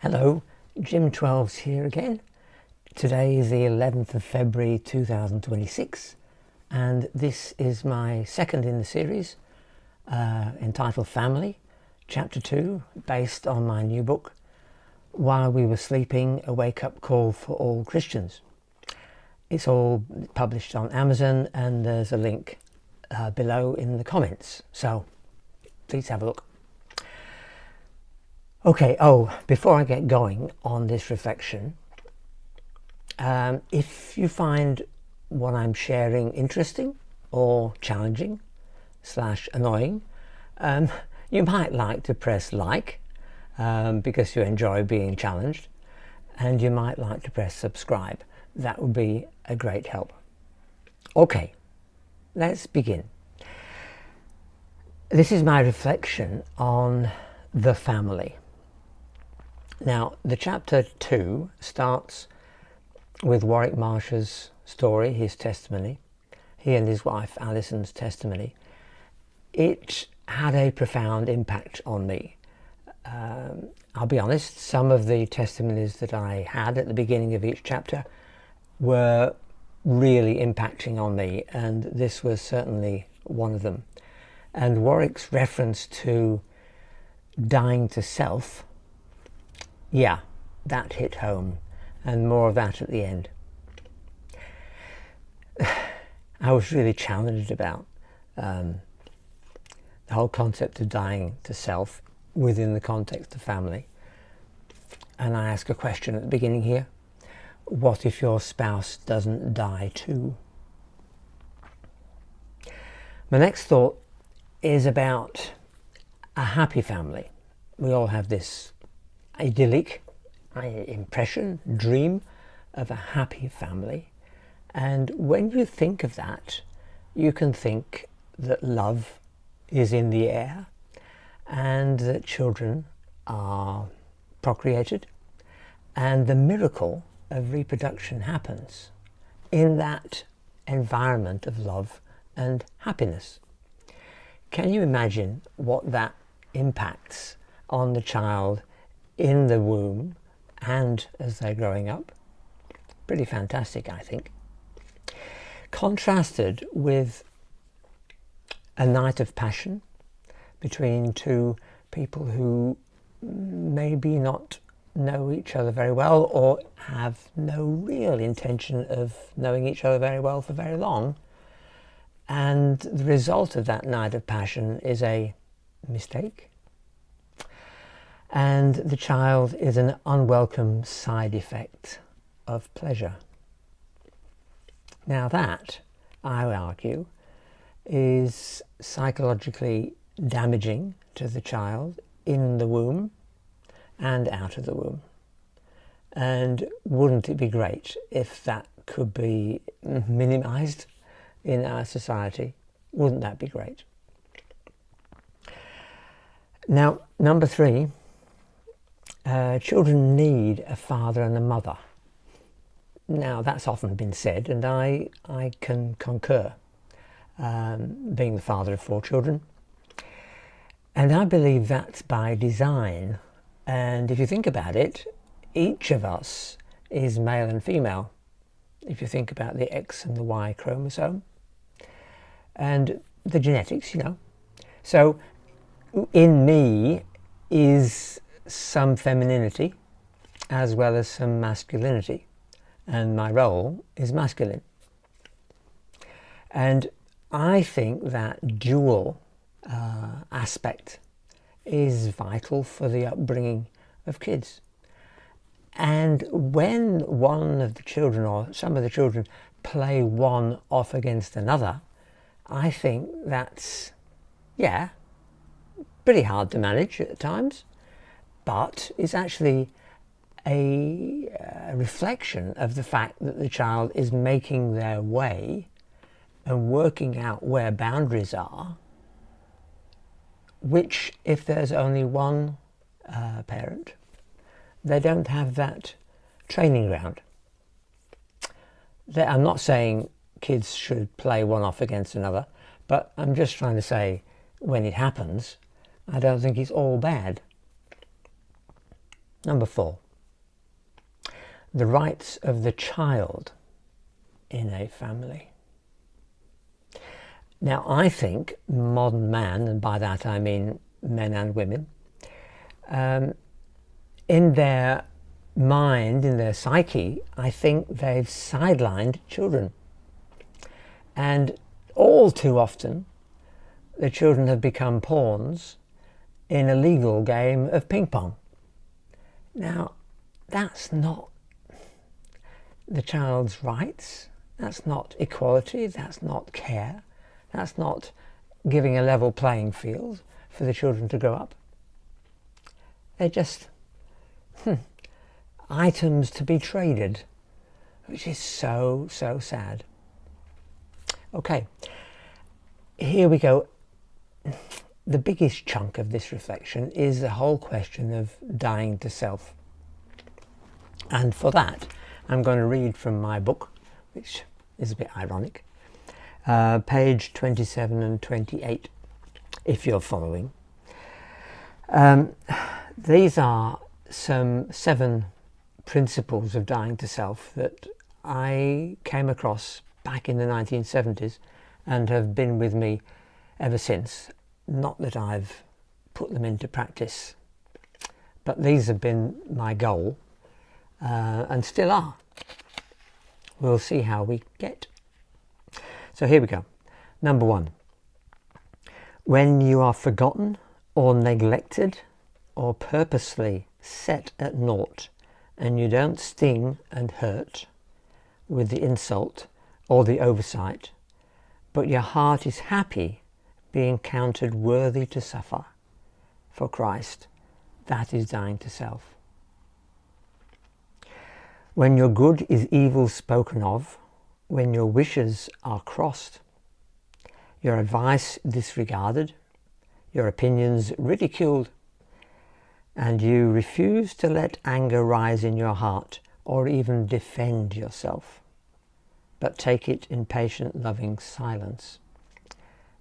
Hello, Jim 12's here again. Today is the 11th of February 2026 and this is my second in the series entitled Family, Chapter 2, based on my new book, While We Were Sleeping, A Wake-Up Call for All Christians. It's all published on Amazon and there's a link below in the comments, so please have a look. Okay, before I get going on this reflection, if you find what I'm sharing interesting or challenging / annoying, you might like to press like because you enjoy being challenged, and you might like to press subscribe. That would be a great help. Okay, let's begin. This is my reflection on the family. Now, the chapter 2 starts with Warwick Marsh's story, his testimony, he and his wife Alison's testimony. It had a profound impact on me. I'll be honest, some of the testimonies that I had at the beginning of each chapter were really impacting on me, and this was certainly one of them. And Warwick's reference to dying to self, yeah, that hit home, and more of that at the end. I was really challenged about the whole concept of dying to self within the context of family. And I ask a question at the beginning here: what if your spouse doesn't die too? My next thought is about a happy family. We all have this idyllic dream of a happy family, and when you think of that, you can think that love is in the air and that children are procreated and the miracle of reproduction happens in that environment of love and happiness. Can you imagine what that impacts on the child in the womb and as they're growing up? Pretty fantastic, I think. Contrasted with a night of passion between two people who maybe not know each other very well or have no real intention of knowing each other very well for very long, and the result of that night of passion is a mistake, and the child is an unwelcome side effect of pleasure. Now that, I would argue, is psychologically damaging to the child in the womb and out of the womb. And wouldn't it be great if that could be minimized in our society? Wouldn't that be great? Now, number 3, children need a father and a mother. Now, that's often been said, and I can concur, being the father of 4 children. And I believe that's by design. And if you think about it, each of us is male and female. If you think about the X and the Y chromosome and the genetics, So in me is some femininity as well as some masculinity, and my role is masculine. And I think that dual aspect is vital for the upbringing of kids. And when one of the children or some of the children play one off against another, I think that's, pretty hard to manage at times, but it's actually a reflection of the fact that the child is making their way and working out where boundaries are, which, if there's only one parent, they don't have that training ground. I'm not saying kids should play one off against another, but I'm just trying to say, when it happens, I don't think it's all bad. Number 4, the rights of the child in a family. Now, I think modern man, and by that I mean men and women, in their mind, in their psyche, I think they've sidelined children. And all too often, the children have become pawns in a legal game of ping pong. Now, that's not the child's rights, that's not equality, that's not care, that's not giving a level playing field for the children to grow up. They're just items to be traded, which is so sad. Okay, here we go. The biggest chunk of this reflection is the whole question of dying to self. And for that, I'm going to read from my book, which is a bit ironic, page 27 and 28, if you're following. These are some 7 principles of dying to self that I came across back in the 1970s and have been with me ever since. Not that I've put them into practice, but these have been my goal and still are. We'll see how we get. So here we go. Number 1. When you are forgotten or neglected or purposely set at naught, and you don't sting and hurt with the insult or the oversight, but your heart is happy being counted worthy to suffer for Christ, that is dying to self. When your good is evil spoken of, when your wishes are crossed, your advice disregarded, your opinions ridiculed, and you refuse to let anger rise in your heart or even defend yourself, but take it in patient, loving silence,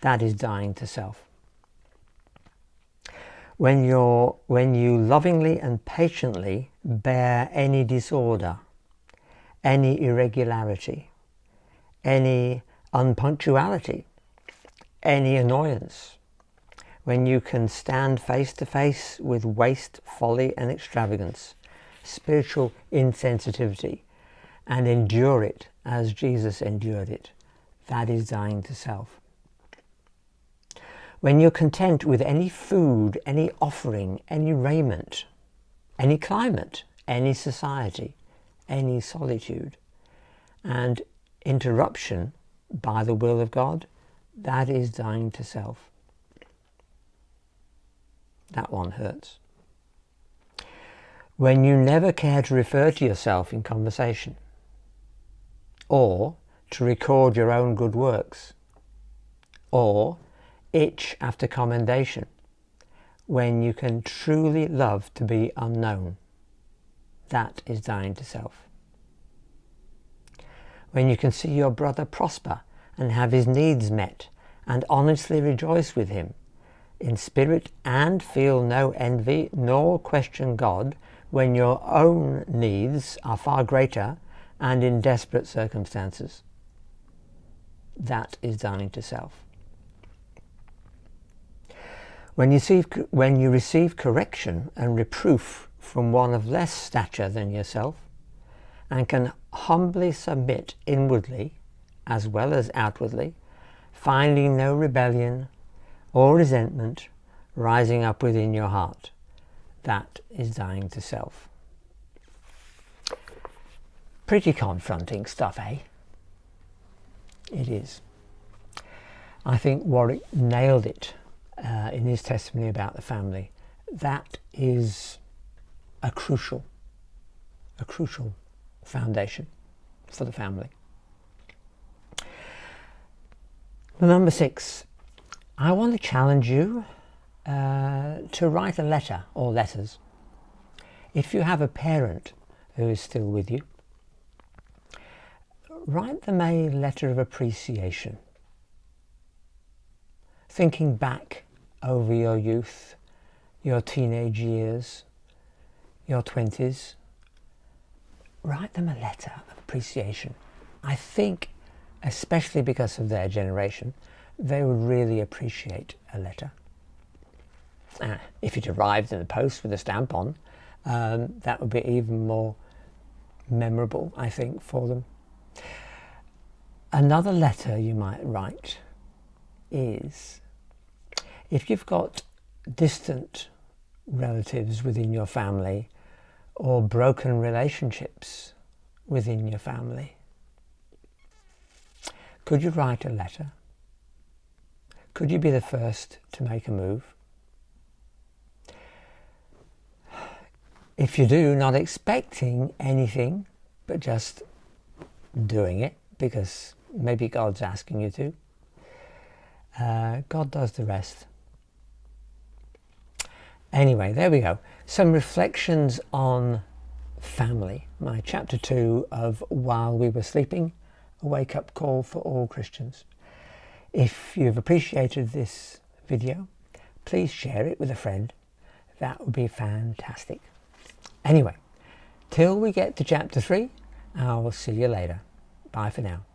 that is dying to self. When you lovingly and patiently bear any disorder, any irregularity, any unpunctuality, any annoyance, when you can stand face to face with waste, folly and extravagance, spiritual insensitivity, and endure it as Jesus endured it, that is dying to self. When you're content with any food, any offering, any raiment, any climate, any society, any solitude, and interruption by the will of God, that is dying to self. That one hurts. When you never care to refer to yourself in conversation, or to record your own good works, or itch after commendation, when you can truly love to be unknown, that is dying to self. When you can see your brother prosper and have his needs met and honestly rejoice with him in spirit and feel no envy nor question God when your own needs are far greater and in desperate circumstances, that is dying to self. When you receive correction and reproof from one of less stature than yourself, and can humbly submit inwardly as well as outwardly, finding no rebellion or resentment rising up within your heart, that is dying to self. Pretty confronting stuff, eh? It is. I think Warwick nailed it in his testimony about the family. That is a crucial foundation for the family. Number 6, I want to challenge you to write a letter or letters. If you have a parent who is still with you, write them a letter of appreciation, thinking back over your youth, your teenage years, your 20s, write them a letter of appreciation. I think, especially because of their generation, they would really appreciate a letter. If it arrived in the post with a stamp on, that would be even more memorable, I think, for them. Another letter you might write is, if you've got distant relatives within your family or broken relationships within your family, could you write a letter? Could you be the first to make a move? If you do, not expecting anything, but just doing it because maybe God's asking you to, God does the rest. Anyway, there we go. Some reflections on family. My chapter 2 of While We Were Sleeping, a wake-up call for all Christians. If you've appreciated this video, please share it with a friend. That would be fantastic. Anyway, till we get to chapter 3, I'll see you later. Bye for now.